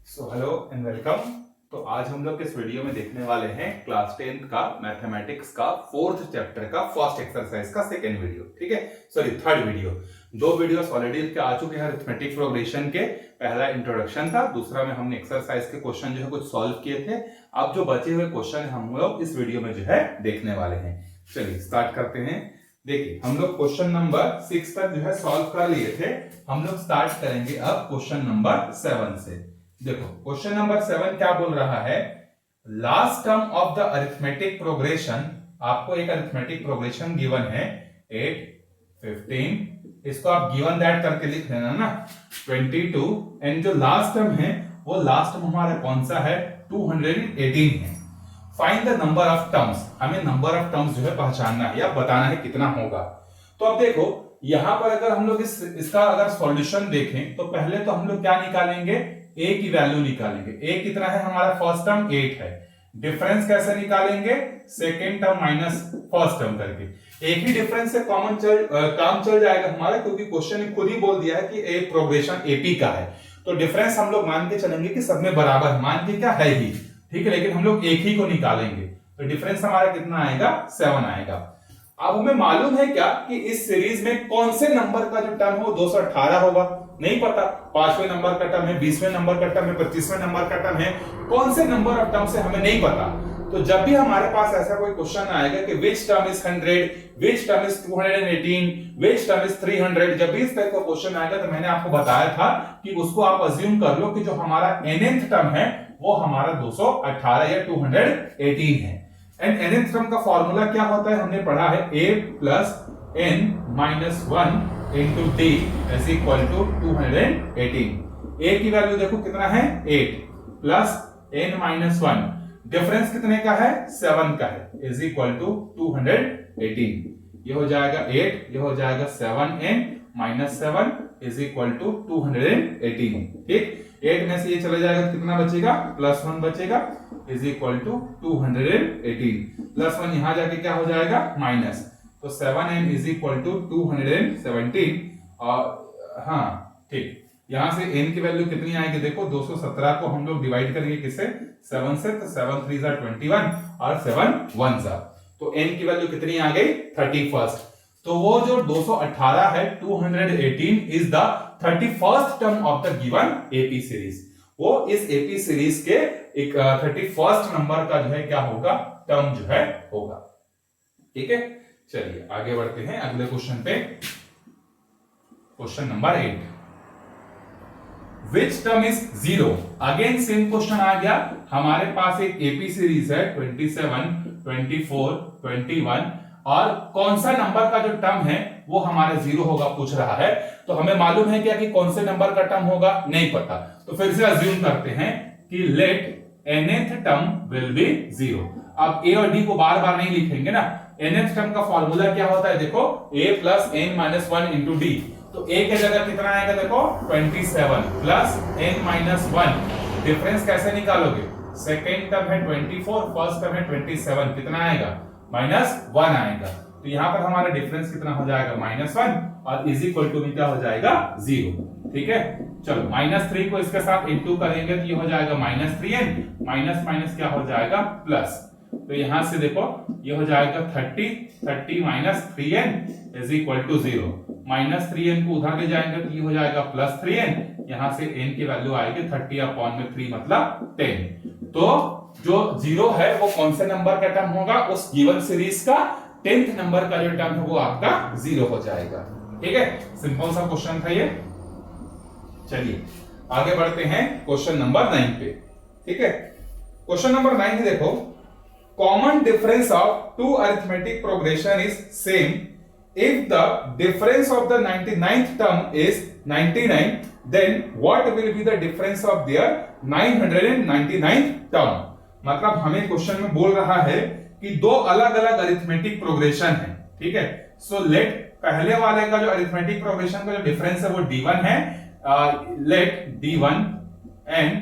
So hello and welcome. तो आज हम लोग इस वीडियो में देखने वाले हैं क्लास 10th का मैथमेटिक्स का फोर्थ चैप्टर का फर्स्ट एक्सरसाइज का सेकेंड वीडियो। ठीक है, सॉरी थर्ड वीडियो। दो वीडियोस ऑलरेडी के आ चुके हैं अरिथमेटिक प्रोग्रेशन के। पहला इंट्रोडक्शन था, दूसरा में हमने एक्सरसाइज के क्वेश्चन जो है कुछ सॉल्व किए थे। अब जो बचे हुए क्वेश्चन हम लोग इस वीडियो में जो है देखने वाले हैं। चलिए स्टार्ट करते हैं। देखिए हम लोग क्वेश्चन नंबर 6 तक जो है सॉल्व कर लिए थे। हम लोग स्टार्ट करेंगे अब क्वेश्चन नंबर 7 से। देखो क्वेश्चन नंबर 7 क्या बोल रहा है, last term of the arithmetic progression. आपको एक अरिथमेटिक प्रोग्रेशन गिवन है 8, 15, इसको आप गिवन दैट करके लिख लेना ना, 22, एंड जो लास्ट टर्म है वो लास्ट टर्म हमारा कौन सा है, 218 है। Find the number of terms, हमें नंबर ऑफ टर्म्स जो है पहचानना है या बताना है कितना होगा। तो अब देखो यहां पर अगर हम लोग इसका अगर सॉल्यूशन देखें तो पहले तो हम लोग क्या निकालेंगे, a की वैल्यू निकालेंगे। a कितना है हमारा, फर्स्ट टर्म 8 है। डिफरेंस कैसे निकालेंगे, second term minus first term करके। एक ही डिफरेंस से काम चल जाएगा हमारा, क्योंकि क्वेश्चन ने खुद ही बोल दिया है कि ए प्रोग्रेशन एपी का है। तो डिफरेंस हम लोग मान के चलेंगे कि सब में बराबर है, मान के क्या है ही, ठीक है, लेकिन हम लोग एक ही को निकालेंगे। तो डिफरेंस हमारा कितना आएगा, 7 आएगा। अब हमें मालूम है क्या कि इस सीरीज में कौन से नंबर का जो टर्म हो 218 होगा, नहीं पता। 5वें नंबर का टर्म है, 20वें नंबर का टर्म है, 25वें नंबर का टर्म है, कौन से नंबर ऑफ टर्म से हमें नहीं पता। तो जब भी हमारे पास ऐसा कोई क्वेश्चन आएगा कि विच term is 100, which term is 218, which term is 300, जब भी इस टाइप का क्वेश्चन आएगा तो मैंने आपको बताया था कि उसको आप अज्यूम कर लो कि जो हमारा nth टर्म है वो हमारा 218 या 218 है। एंड nth टर्म का फॉर्मूला क्या होता है, हमने पढ़ा है a plus n minus 1 into D is equal to 218। a की वैल्यू देखो कितना है, 8 प्लस n माइनस 1, डिफरेंस कितने का है, 7 का है, इज इक्वल टू 218। ये हो जाएगा 8, ये हो जाएगा 7n minus 7 is equal to 218। ठीक, 8 में से ये चला जाएगा, कितना बचेगा, प्लस 1 बचेगा, इज इक्वल टू 218। प्लस 1 यहां जाके क्या हो जाएगा, माइनस, तो 7n इज इक्वल टू 217। और हाँ ठीक, यहां से n की वैल्यू कितनी आएगी, देखो 217 को हम लोग डिवाइड करेंगे किससे, 7 से, तो 7 3 जा 21 और 7 1 जा, तो n की वैल्यू कितनी आ गई, 31। तो वो जो 218 है, 218 is the 31st term of the given AP series. वो इस एपी सीरीज के एक 31st नंबर का जो है क्या होगा, टर्म जो है होगा। ठीक है, चलिए आगे बढ़ते हैं अगले क्वेश्चन पे। Question number 8, which term is 0। Again same question आ गया, हमारे पास एक एपी सीरीज है 27, 24, 21 और कौन सा नंबर का जो टर्म है वो हमारा 0 होगा पूछ रहा है। तो हमें मालूम है क्या कि कौन से नंबर का टर्म होगा, नहीं पता। तो फिर से अज्यूम करते हैं कि let nth term will be 0। अब a और d को बार बार नहीं लिखेंगे ना, nth टर्म का फॉर्मूला क्या होता है, देखो a plus n minus 1 into D. तो a के जगह कितना आएगा, देखो 27 प्लस n माइनस 1, डिफरेंस कैसे निकालोगे, सेकेंड टर्म है 24, फर्स्ट टर्म है 27, कितना आएगा, माइनस 1 आएगा। तो यहां पर हमारा डिफरेंस कितना हो जाएगा, -1, और इज इक्वल टू में क्या हो जाएगा, 0। ठीक है, चलो -3 को इसके साथ इंटू करेंगे तो ये हो जाएगा -3n, माइनस माइनस क्या हो जाएगा, प्लस। तो यहां से देखो ये हो जाएगा 30 minus 3n is equal to 0। -3n को उधर ले जाएंगे तो ये हो जाएगा +3n, यहां से n की वैल्यू आएगी 30 अपॉन में 3 मतलब 10। तो जो 0 है वो कौन से नंबर का टर्म होगा, उस गिवन सीरीज का 10th नंबर का जो टर्म है वो आपका 0 हो जाएगा। ठीक है, सिंपल सा क्वेश्चन था ये। चलिए आगे बढ़ते हैं क्वेश्चन नंबर 9 पे। ठीक है, क्वेश्चन नंबर 9 देखो, common difference of two arithmetic progression is same if the difference of the 99th term is 99, then what will be the difference of their 999th term। मतलब हमें क्वेश्चन में बोल रहा है कि दो अलग अलग अरिथमेटिक प्रोग्रेशन है। ठीक है, सो लेट पहले वाले का जो अरिथमेटिक प्रोग्रेशन का जो डिफरेंस है वो d1 है, let d1 and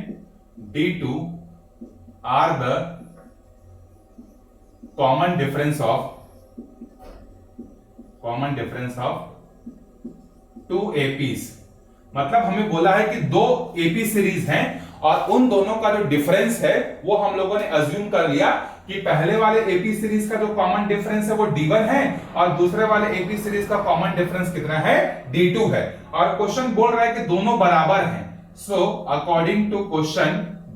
d2 are the common difference of two APs. मतलब हमें बोला है कि दो एपी सीरीज हैं और उन दोनों का जो डिफरेंस है वो हम लोगों ने अज्यूम कर लिया कि पहले वाले एपी सीरीज का जो कॉमन डिफरेंस है वो D1 है और दूसरे वाले एपी सीरीज का कॉमन डिफरेंस कितना है, D2 है। और क्वेश्चन बोल रहा है कि दोनों बराबर हैं। So according to question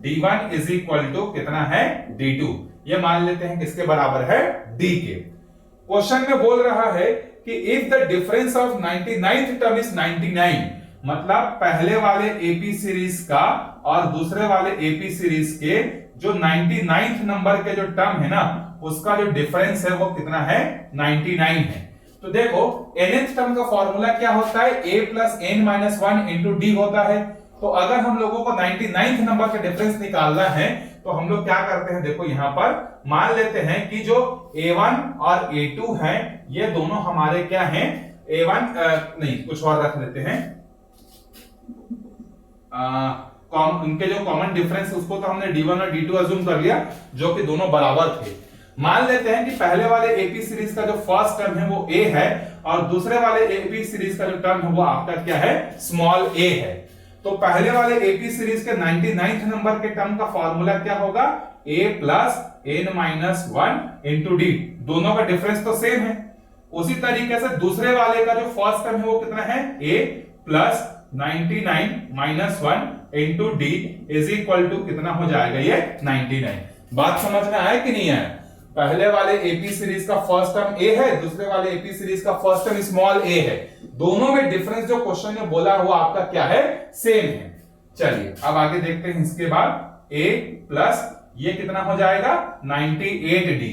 D1 is equal to कितना है, D2। ये मान लेते हैं किसके बराबर है, D के। क्वेश्चन में बोल रहा है कि if the difference of 99th term is 99, मतलब पहले वाले एपी सीरीज का और दूसरे वाले एपी सीरीज के जो 99th नंबर के जो टर्म है ना, उसका जो डिफरेंस है वो कितना है, 99 है। तो देखो nth टर्म का फॉर्मूला क्या होता है, a plus n minus 1 into D होता है। तो अगर हम लोगों को 99th नंबर का डिफरेंस निकालना है तो हम लोग क्या करते हैं, देखो यहां पर मान लेते हैं कि जो a1 और a2 हैं ये दोनों हमारे क्या हैं, a1 नहीं कुछ और रख लेते हैं, उनके जो कॉमन डिफरेंस उसको तो हमने D1 और D2 अज्यूम कर लिया जो कि दोनों बराबर थे। मान लेते हैं कि पहले वाले एपी सीरीज का जो फर्स्ट टर्म है वो a है और दूसरे वाले एपी सीरीज का जो टर्म है वो आपका क्या है, स्मॉल a है। तो पहले वाले एपी सीरीज के 99th नंबर के टर्म का फॉर्मूला क्या होगा, a plus n minus 1 into D, दोनों का डिफरेंस तो सेम है। उसी तरीके से दूसरे वाले का जो फर्स्ट टर्म है वो कितना है, a plus 99 minus 1 into D is equal to कितना हो जाएगा, ये 99। बात समझ में आया कि नहीं आया? पहले वाले एपी सीरीज का फर्स्ट टर्म a है, दूसरे वाले एपी सीरीज का फर्स्ट टर्म स्मॉल a है, दोनों में डिफरेंस जो क्वेश्चन ने बोला हुआ आपका क्या है, सेम है। चलिए अब आगे देखते हैं। इसके बाद a प्लस ये कितना हो जाएगा, 98d।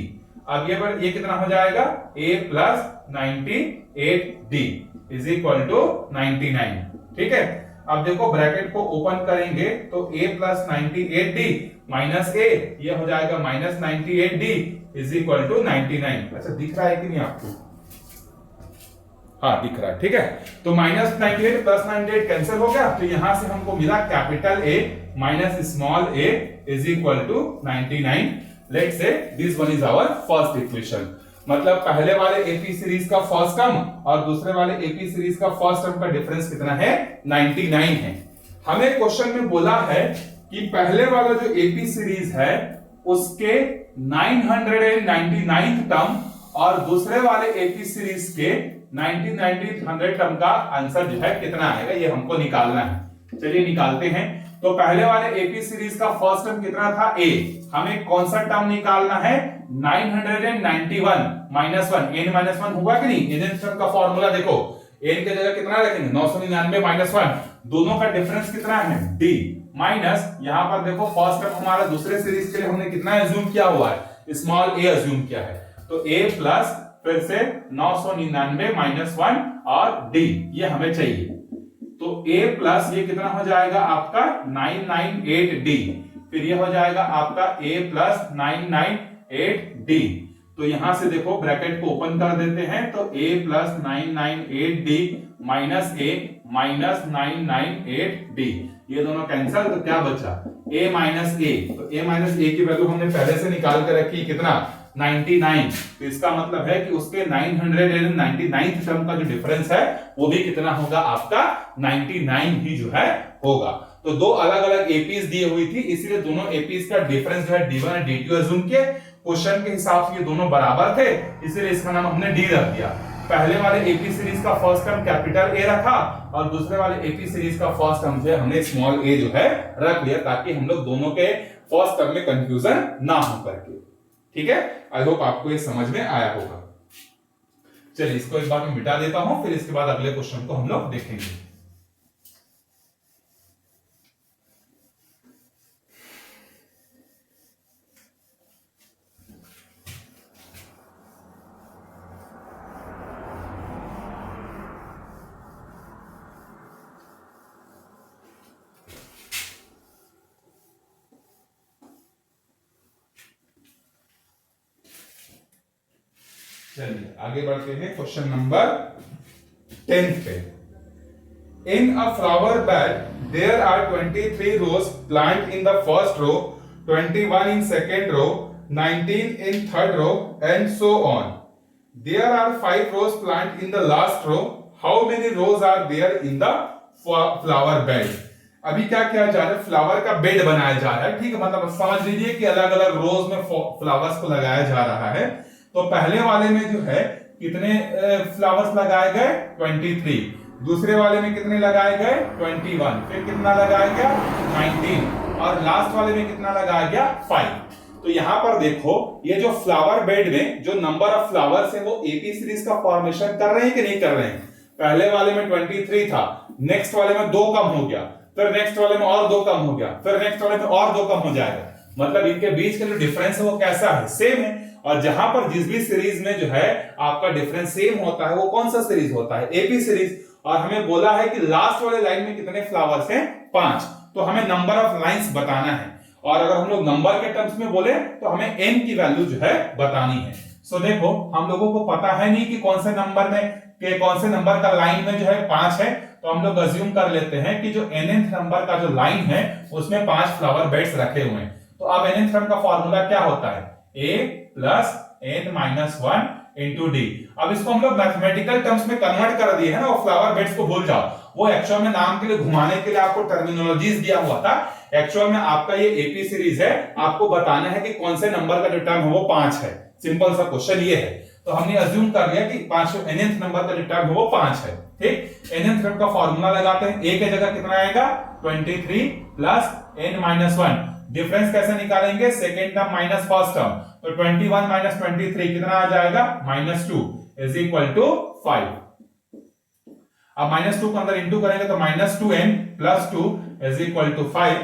अब ये कितना हो जाएगा, a plus 98d is equal to 99। ठीक है, अब देखो ब्रैकेट को ओपन करेंगे तो a plus 98d minus a, ये हो जाएगा minus 98d is equal to 99। अच्छा दिख रहा है कि नहीं आपको? हाँ दिख रहा है। ठीक है, तो माइनस 98 प्लस 98 कैंसिल हो गया, तो यहां से हमको मिला capital A minus small a is equal to 99। Let's say this one is our first equation. मतलब पहले वाले एपी सीरीज का फर्स्ट टर्म और दूसरे वाले एपी सीरीज का फर्स्ट टर्म का डिफरेंस कितना है, 99 है। हमें क्वेश्चन में बोला है कि पहले वाला जो एपी सीरीज है उसके 999th टर्म और दूसरे वाले एपी सीरीज के 99th टर्म का आंसर जो है कितना आएगा, ये हमको निकालना है। चलिए निकालते हैं। तो पहले वाले एपी सीरीज का फर्स्ट टर्म कितना था, a। हमें कौन सा टर्म निकालना है, 991 माइनस 1, n माइनस 1 हुआ कि नहीं? nth टर्म का फॉर्मूला देखो, n के जगह कितना रखेंगे, 999 माइनस 1, दोनों का डिफरेंस कितना है, d माइनस यहां पर देखो फर्स्ट टर्म हमारा दूसरे सीरीज के लिए हमने कितना अज्यूम किया हुआ है, स्मॉल a अज्यूम किया है। तो a प्लस फिर से 999 माइनस 1 और d ये हमें चाहिए। तो a प्लस ये कितना हो जाएगा आपका 998d, फिर ये हो जाएगा आपका a प्लस 998d। तो यहां से देखो ब्रैकेट को ओपन कर देते हैं, तो a plus 998d minus a minus 998d, ये दोनों कैंसिल, तो क्या बचा a माइनस a। तो a माइनस a की वैल्यू हमने पहले से निकाल के रखी, कितना 99। तो इसका मतलब है कि उसके 999th टर्म का जो डिफरेंस है वो भी कितना होगा आपका, 99 ही जो है होगा। तो दो अलग अलग एपीज दी हुई थी, इसलिए दोनों एपीज का डिफरेंस जो है D1 और D2 अज्यूम किए। क्वेश्चन के हिसाब से ये दोनों बराबर थे, इसलिए इसका नाम हमने D रख दिया। पहले वाले एपी सीरीज का फर्स्ट टर्म कैपिटल A रखा और दूसरे वाले एपी सीरीज का फर्स्ट टर्म जो है हमने स्मॉल a जो है रख लिया, ताकि हम लोग दोनों के फर्स्ट टर्म में कंफ्यूजन ना हो करके। ठीक है, आई होप आपको ये समझ में आया होगा। चलिए इसको एक बार मैं मिटा देता हूं, फिर इसके बाद अगले क्वेश्चन को हम लोग देखेंगे। चलिए आगे बढ़ते हैं क्वेश्चन नंबर 10 पे। In a flower bed, there are 23 rows plant in the first row, 21 in second row, 19 in third row, and so on. There are 5 rows plant in the last row. How many rows are there in the flower bed? अभी क्या किया जा रहा है, flower का bed बनाया जा रहा है, ठीक है। मतलब समझ लीजिए कि अलग अलग रोज में फ्लावर्स को लगाया जा रहा है। तो पहले वाले में जो है कितने फ्लावर्स लगाए गए, 23। दूसरे वाले में कितने लगाए गए, 21। फिर कितना लगाया गया, 19। और लास्ट वाले में कितना लगाया गया, 5। तो यहां पर देखो ये जो फ्लावर बेड में जो नंबर ऑफ फ्लावर्स है वो एपी सीरीज का फॉर्मेशन कर रहे हैं कि नहीं कर रहे हैं। पहले वाले में 23 था, नेक्स्ट वाले में 2 कम हो गया, फिर नेक्स्ट वाले में और 2 कम हो गया, फिर नेक्स्ट वाले में और 2 कम हो जाएगा। मतलब इनके बीच का जो डिफरेंस है वो कैसा है, सेम है। और जहां पर जिस भी सीरीज में जो है आपका डिफरेंस सेम होता है वो कौन सा सीरीज होता है, एपी सीरीज। और हमें बोला है कि लास्ट वाले लाइन में कितने फ्लावर्स हैं, 5। तो हमें नंबर ऑफ लाइंस बताना है। और अगर हम लोग नंबर के टर्म्स में बोले तो हमें n की वैल्यू जो है बतानी है। सो देखो हम लोगों को पता है नहीं कि कौन से नंबर में कि कौन से नंबर का लाइन में जो है 5 है। तो हम लोग अज्यूम कर लेते हैं कि जो nth नंबर का जो लाइन है उसमें 5 फ्लावर बेड्स रखे हुए हैं। तो अब nth टर्म का फॉर्मूला क्या होता है, a plus n minus 1 into D. अब इसको हम लोग मैथमेटिकल टर्म्स में कन्वर्ट कर दिए है ना, वो फ्लावर बेड्स को भूल जाओ। वो एक्चुअल में नाम के लिए घुमाने के लिए आपको टर्मिनोलॉजीज दिया हुआ था। एक्चुअल में आपका ये एपी सीरीज है, आपको बताना है कि कौन से नंबर का जो टर्म है वो 5 है। सिंपल सा क्वेश्चन ये है। तो हमने अज्यूम कर लिया कि 5 nth नंबर का जो टर्म है वो 5 है, ठीक। nth टर्म का फॉर्मूला लगाते हैं, a के जगह कितना आएगा, 23 प्लस n माइनस 1। डिफरेंस कैसे निकालेंगे, second term minus first term. तो 21 माइनस 23 कितना आ जाएगा, -2 इज इक्वल टू 5। अब -2 को अंदर इंटू करेंगे तो -2n plus 2 is equal to 5।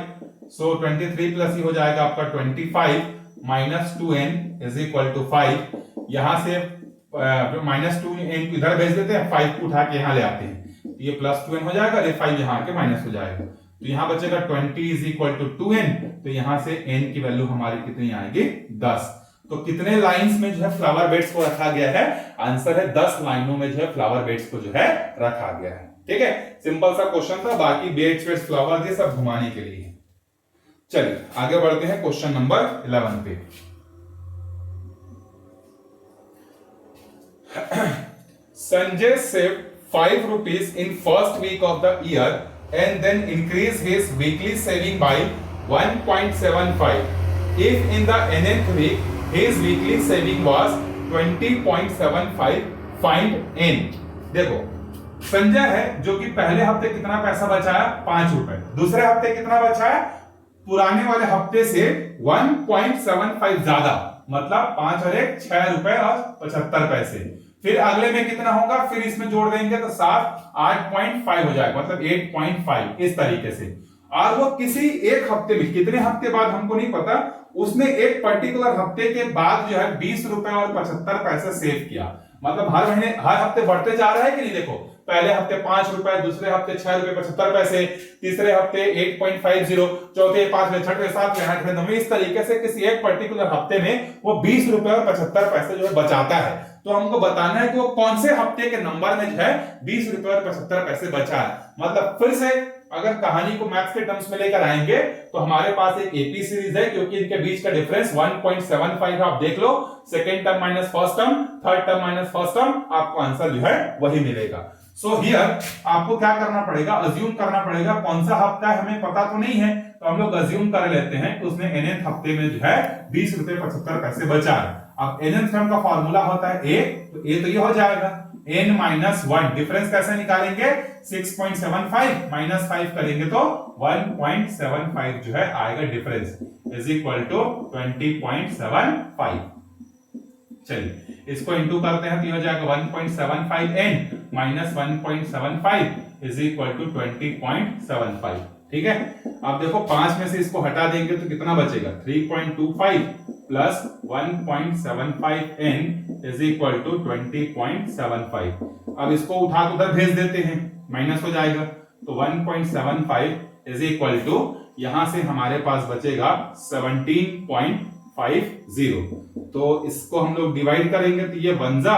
So 23 plus ही हो जाएगा आपका 25 minus 2n is equal to 5। यहां से -2n इधर भेज देते हैं, 5 को उठा के यहां ले आते हैं, ये प्लस 2n हो जाएगा, ये 5 यहां आके माइनस हो जाएगा। तो यहां बचेगा 20 इज इक्वल टू 2n। तो यहां से n की वैल्यू हमारी कितनी आएगी, 10। तो कितने लाइंस में जो है फ्लावर बेड्स को रखा गया है, आंसर है 10 लाइनों में जो है फ्लावर बेड्स को जो है रखा गया है, ठीक है। सिंपल सा क्वेश्चन था, बाकी बेड्स वेड्स फ्लावर ये सब घुमाने के लिए। चलिए आगे बढ़ते हैं क्वेश्चन नंबर 11 पे। Sanjay saved 5 rupees in first week of the year and then increased his weekly saving by 1.75. If in the nth week his weekly saving was 20.75, find n. देखो संजय है जो कि पहले हफ्ते कितना पैसा बचाया, 5 रुपए। दूसरे हफ्ते कितना बचाया, पुराने वाले हफ्ते से 1.75 ज्यादा, मतलब 5 और 1 6 रुपए और 75 पैसे। फिर अगले में कितना होगा, फिर इसमें जोड़ देंगे तो 8.5 हो जाएगा, मतलब 8.5 इस तरीके से। और वो किसी एक हफ्ते में, कितने हफ्ते बाद हमको नहीं पता, उसने एक पर्टिकुलर हफ्ते के बाद जो है 20 रुपए और 75 पैसे सेव किया। मतलब हर महीने हर हफ्ते बढ़ते जा रहा है कि नहीं। देखो पहले हफ्ते 5 रुपए, दूसरे हफ्ते 6 रुपए 75 पैसे, तीसरे हफ्ते 8.50, चौथे 5वें, छठवें, 7वें, 8वें, 9वें, इस तरीके से किसी एक पर्टिकुलर हफ्ते में वो 20 रुपए और 75 पैसे जो है बचाता है। तो हमको बताना है कि वो कौन से हफ्ते के नंबर में जो है 20 रुपए और 75 पैसे बचा है। मतलब फिर से अगर कहानी को मैथ्स के टर्म्स में लेकर आएंगे तो हमारे पास एक एपी सीरीज है, क्योंकि इनके बीच का डिफरेंस 1.75 है। आप देख लो, second term minus first term, third term minus first term, आपको आंसर जो है वही मिलेगा। सो हियर आपको क्या करना पड़ेगा, अज्यूम करना पड़ेगा कौन सा हफ्ता है, हमें पता तो नहीं है, तो हम लोग अज्यूम कर लेते हैं कि उसने nth हफ्ते में जो है 20 रुपए 75 पैसे बचा है। अब nth टर्म का फॉर्मूला होता है a, तो a तो ये हो जाएगा n माइनस 1। डिफरेंस कैसे निकालेंगे, 6.75 माइनस 5 करेंगे तो 1.75 जो है आएगा डिफरेंस, इज इक्वल टू 20.75। चलिए इसको इंटू करते हैं तो ये हो जाएगा 1.75 n minus 1.75 is equal to 20.75, ठीक है। अब देखो 5 में से इसको हटा देंगे तो कितना बचेगा, 3.25 plus 1.75 n is equal to 20.75। अब इसको उठा के उधर भेज देते हैं, माइनस हो जाएगा, तो 1.75 इज इक्वल टू यहां से हमारे पास बचेगा 17.50। तो इसको हम लोग डिवाइड करेंगे तो ये 1 जा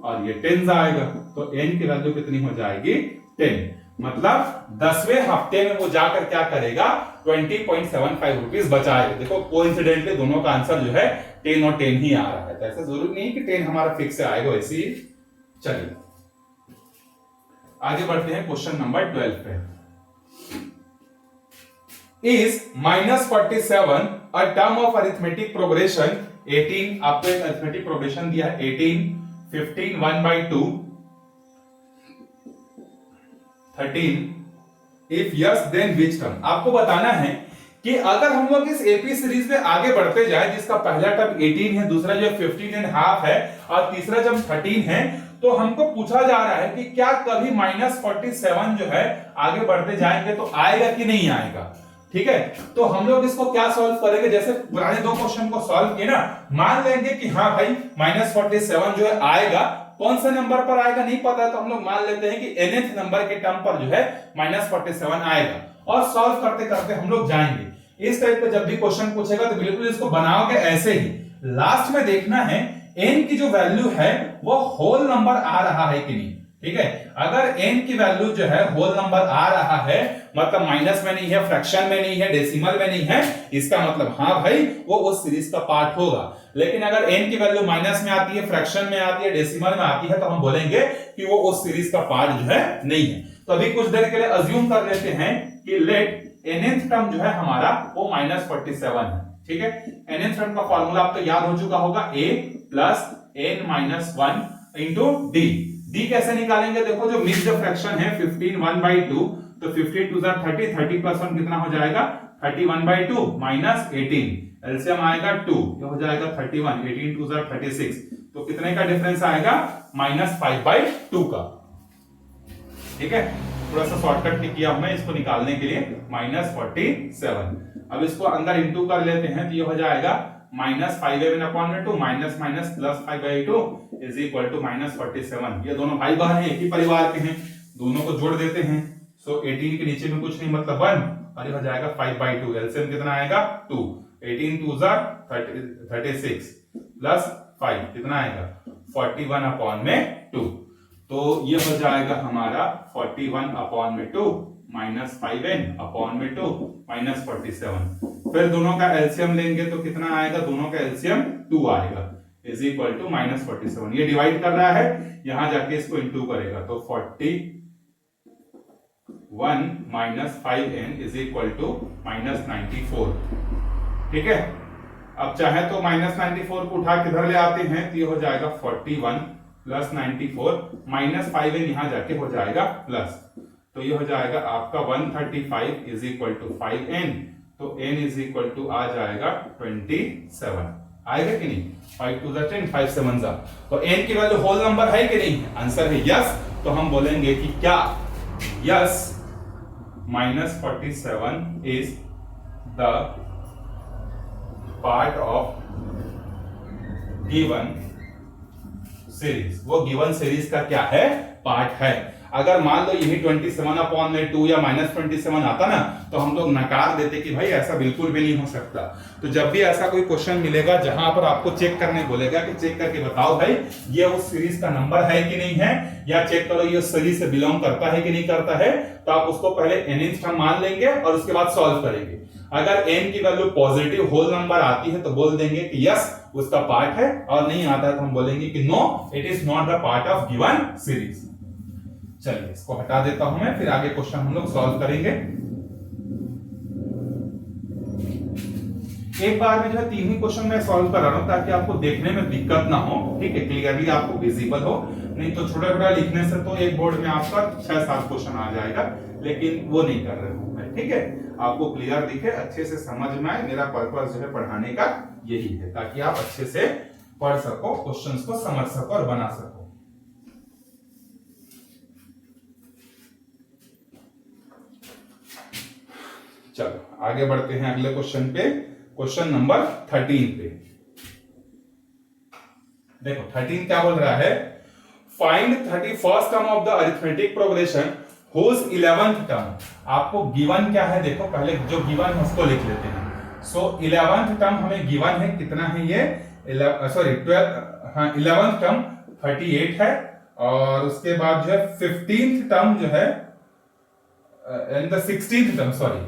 और ये 10 आएगा, तो n की वैल्यू कितनी हो जाएगी, 10। मतलब 10वें हफ्ते में वो जाकर क्या करेगा, 20.75 रुपीज बचाएगा। देखो कोइंसिडेंटली दोनों का आंसर जो है 10 और 10 ही आ रहा है, तो ऐसा जरूरी नहीं कि 10 हमारा फिक्स आएगा वैसे ही। चलिए आगे बढ़ते हैं क्वेश्चन नंबर 12 पे। is -47 a term of arithmetic progression 18, आपको एक अरिथमेटिक प्रोग्रेशन दिया है 18, 15, 1/2, 13, if yes then which term। आपको बताना है कि अगर हम लोग इस एपी सीरीज में आगे बढ़ते जाए, जिसका पहला टर्म 18 है, दूसरा जो 15.5 है और तीसरा जब 13 है, तो हमको पूछा जा रहा है कि क्या कभी -47 जो है आगे बढ़ते जाएंगे तो आएगा कि नहीं आएगा। ठीक है, तो हम लोग इसको क्या सॉल्व करेंगे, जैसे पुराने दो क्वेश्चन को सॉल्व किए ना, मान लेंगे कि हाँ भाई -47 जो है आएगा, कौन से नंबर पर आएगा नहीं पता है, तो हम लोग मान लेते हैं कि nth नंबर के टर्म पर जो है -47 आएगा, और सॉल्व करते करते हम लोग जाएंगे। इस टाइप का जब भी क्वेश्चन पूछेगा तो बिल्कुल इसको बनाओगे ऐसे ही। लास्ट में देखना है n की जो वैल्यू है वो होल नंबर आ रहा है कि नहीं। ठीक है, अगर n की वैल्यू जो है होल नंबर आ रहा है, मतलब माइनस में नहीं है, फ्रैक्शन में नहीं है, डेसिमल में नहीं है, इसका मतलब हाँ भाई वो उस सीरीज का पार्ट होगा। लेकिन अगर n की वैल्यू माइनस में आती है, फ्रैक्शन में आती है, डेसिमल में आती है, तो हम बोलेंगे कि वो उस सीरीज का पार्ट जो है नहीं है। तो अभी कुछ देर के लिए अज्यूम कर लेते हैं कि लेट nth टर्म जो है हमारा वो -47 है। ठीक है, nth टर्म का फॉर्मूला आपको याद हो चुका होगा, a plus n-1 into D. D कैसे निकालेंगे, देखो जो मिक्स्ड फ्रैक्शन है 15 1/2, तो 15 2 30, 30 प्लस 1 कितना हो जाएगा 31/2 माइनस 18, एलसीएम आएगा 2, ये हो जाएगा 31, 18 2 36, तो कितने का डिफरेंस आएगा -5/2 का। ठीक है, थोड़ा सा शॉर्टकट किया हमने इसको निकालने के लिए, -47। अब इसको अंदर इंटू कर लेते हैं, तो ये हो जाएगा -5/2 minus minus plus 5/2 is equal to -47। ये दोनों भाई बहन हैं, एक ही परिवार के हैं, दोनों को जोड़ देते हैं। सो 18 के नीचे में कुछ नहीं, मतलब 1, और ये हो जाएगा 5/2। एलसीएम कितना आएगा 2, 18 2 36 प्लस 5 कितना आएगा 41/2। तो ये हो जाएगा हमारा 41/2 माइनस 5n/2 माइनस 47। फिर दोनों का एलसीएम लेंगे तो कितना आएगा, दोनों का एलसीएम 2 आएगा, इज इक्वल टू -47। ये डिवाइड कर रहा है, यहां जाके इसको इंटू करेगा, तो 41 minus 5n is equal to -94। ठीक है, अब चाहे तो -94 को उठा किधर ले आते हैं, तो ये हो जाएगा 41 प्लस 94 माइनस 5n यहां जाके हो जाएगा प्लस, तो ये हो जाएगा आपका 135 इज इक्वल टू 5n, तो n इज इक्वल टू आ जाएगा 27। आएगा कि नहीं, 5 2 10, 5 7 तो n की वैल्यू होल नंबर है कि नहीं, आंसर है यस। तो हम बोलेंगे कि क्या yes -47 is the part of given series, वो गिवन सीरीज का क्या है, पार्ट है। अगर मान लो यही 27/2 या -27 आता ना, तो हम लोग नकार देते कि भाई ऐसा बिल्कुल भी नहीं हो सकता। तो जब भी ऐसा कोई क्वेश्चन मिलेगा जहां पर आपको चेक करने बोलेगा कि चेक करके बताओ भाई ये उस सीरीज का नंबर है कि नहीं है, या चेक करो ये उस सीरीज से बिलोंग करता है कि नहीं करता है, तो आप उसको पहले nth टर्म मान लेंगे और उसके बाद सॉल्व करेंगे। अगर n की वैल्यू पॉजिटिव होल नंबर आती है तो बोल देंगे कि यस उसका पार्ट है, और नहीं आता है तो हम बोलेंगे कि no it is not the part of given series. चलिए इसको हटा देता हूं मैं, फिर आगे क्वेश्चन हम लोग सॉल्व करेंगे। एक बार में जो है 3 ही क्वेश्चन मैं सॉल्व कर रहा हूं ताकि आपको देखने में दिक्कत ना हो। ठीक है, क्लियरली आपको विजिबल हो, नहीं तो छोटा छोटा लिखने से तो एक बोर्ड में आपका 6-7 क्वेश्चन आ जाएगा, लेकिन वो नहीं कर रहे हूं मैं। ठीक है, आपको क्लियर दिखे, अच्छे से समझ में आए, मेरा पर्पस जो है पढ़ाने का यही है, ताकि आप अच्छे से पढ़ सको, क्वेश्चंस को समझ सको और बना सको। चलो आगे बढ़ते हैं अगले क्वेश्चन पे, क्वेश्चन नंबर 13 पे। देखो 13 क्या बोल रहा है, find 31st term of the arithmetic progression whose 11th term. आपको गिवन क्या है, देखो पहले जो गिवन है उसको लिख लेते हैं। सो 11th टर्म हमें गिवन है, कितना है ये 11th टर्म 38 है, और उसके बाद जो है 15th टर्म जो है and the 16th term sorry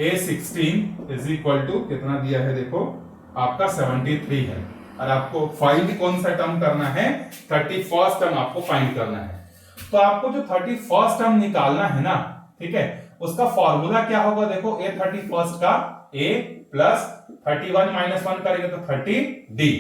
A16 is equal to कितना दिया है, देखो आपका 73 है, और आपको फाइंड कौन सा टर्म करना है, 31st टर्म आपको फाइंड करना है। तो आपको जो 31st टर्म निकालना है ना, ठीक है, उसका फॉर्मूला क्या होगा देखो, A31 का A प्लस 31 माइनस 1 करेंगे तो 30D।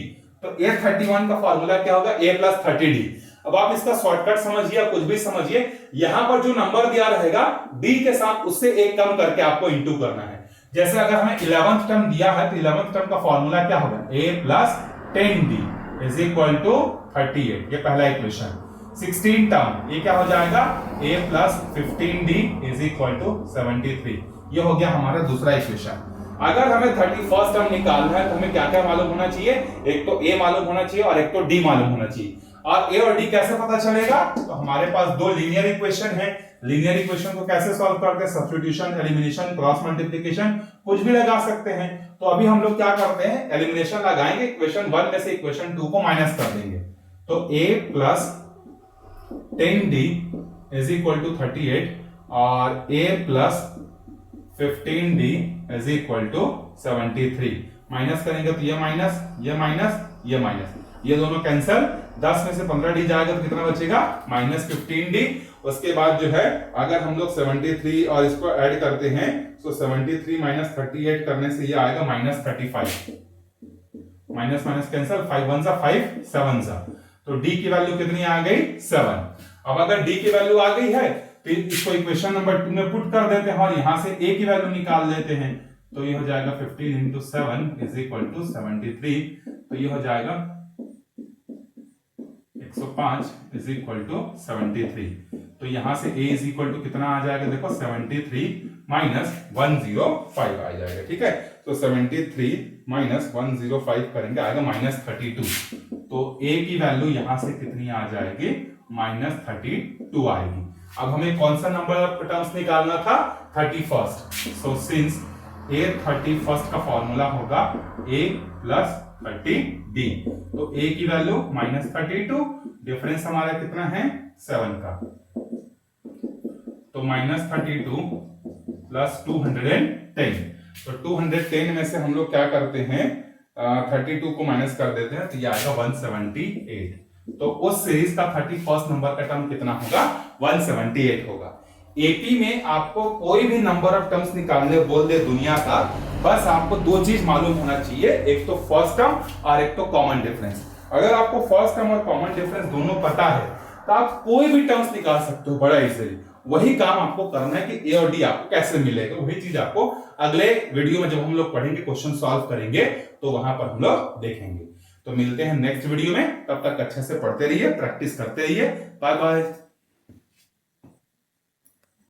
तो A31 का फॉर्मूला क्या होगा, A प्लस 30D। अब आप इसका शॉर्टकट समझिए या कुछ भी समझिए, यहां पर जो नंबर दिया रहेगा D के साथ उससे एक कम करके आपको इंटू करना है। जैसे अगर हमें 11th टर्म दिया है तो 11th टर्म का फॉर्मूला क्या होगा, A plus 10D is equal to 38, ये पहला इक्वेशन। 16 टर्म ये क्या हो जाएगा, A plus 15D is equal to 73, ये हो गया हमारा दूसरा इक्वेशन। अगर हमें 31st टर्म निकालना है तो हमें क्या क्या मालूम होना चाहिए, एक तो A मालूम होना चाहिए और एक तो D मालूम होना चाहिए। और A और D कैसे पता चलेगा, तो हमारे पास दो लीनियर इक्वेशन है। लीनियर इक्वेशन को कैसे सॉल्व करते हैं, सब्स्टिट्यूशन, एलिमिनेशन, क्रॉस मल्टीप्लिकेशन, कुछ भी लगा सकते हैं। तो अभी हम लोग क्या करते हैं, एलिमिनेशन लगाएंगे, इक्वेशन 1 में से इक्वेशन 2 को माइनस कर देंगे। तो A plus 10D is equal to 38 और A plus 15D is equal to 73। Minus करेंगे तो ये माइनस, ये माइनस, ये माइनस, ये दोनों कैंसिल। 10 में से 15D जाएगा तो कितना बचेगा, माइनस 15D। उसके बाद जो है अगर हम लोग 73 और इसको ऐड करते हैं तो 73 माइनस 38 करने से ये आएगा माइनस 35। माइनस माइनस कैंसिल, 5 1 जा 5 7 जा, तो D की वैल्यू कितनी आ गई, 7। अब अगर D की वैल्यू आ गई है तो इसको इक्वेशन नंबर 2 में पुट कर देते हैं और यहां से A की वैल्यू निकाल लेते हैं। तो ये हो जाएगा 15 इंटू 7 इज इक्वल टू 73। तो ये हो जाएगा 105 इज इक्वल टू 73। तो यहां से A इज इक्वल टू कितना आ जाएगा देखो, 73 माइनस 105 आ जाएगा। ठीक है, तो 73 माइनस 105 करेंगे, आएगा माइनस 32। तो A की वैल्यू यहां से कितनी आ जाएगी, माइनस 32 आएगी। अब हमें कौन सा नंबर ऑफ टर्म्स निकालना था, 31st। So since A 31st का फॉर्मूला होगा A प्लस 30D। तो A की वैल्यू माइनस 32, डिफरेंस हमारा कितना है 7 का। तो माइनस 32 प्लस 210। तो 210 में से हम लोग क्या करते हैं, 32 को माइनस कर देते हैं तो ये आएगा 178। तो उस सीरीज का 31st नंबर का टर्म कितना होगा, 178 होगा। एपी में आपको कोई भी नंबर ऑफ टर्म्स निकालने बोल दे दुनिया का, बस आपको दो चीज मालूम होना चाहिए, एक तो फर्स्ट टर्म और एक तो कॉमन डिफरेंस। अगर आपको फर्स्ट टर्म और कॉमन डिफरेंस दोनों पता है तो आप कोई भी टर्म्स निकाल सकते हो बड़ा इजीली। वही काम आपको करना है कि ए और डी आपको कैसे मिलेगा, वही चीज आपको अगले वीडियो में जब हम लोग पढ़ेंगे, क्वेश्चन सॉल्व करेंगे, तो वहां पर हम लोग देखेंगे। तो मिलते हैं नेक्स्ट वीडियो में, तब तक अच्छे से पढ़ते रहिए, प्रैक्टिस करते रहिए। Bye bye.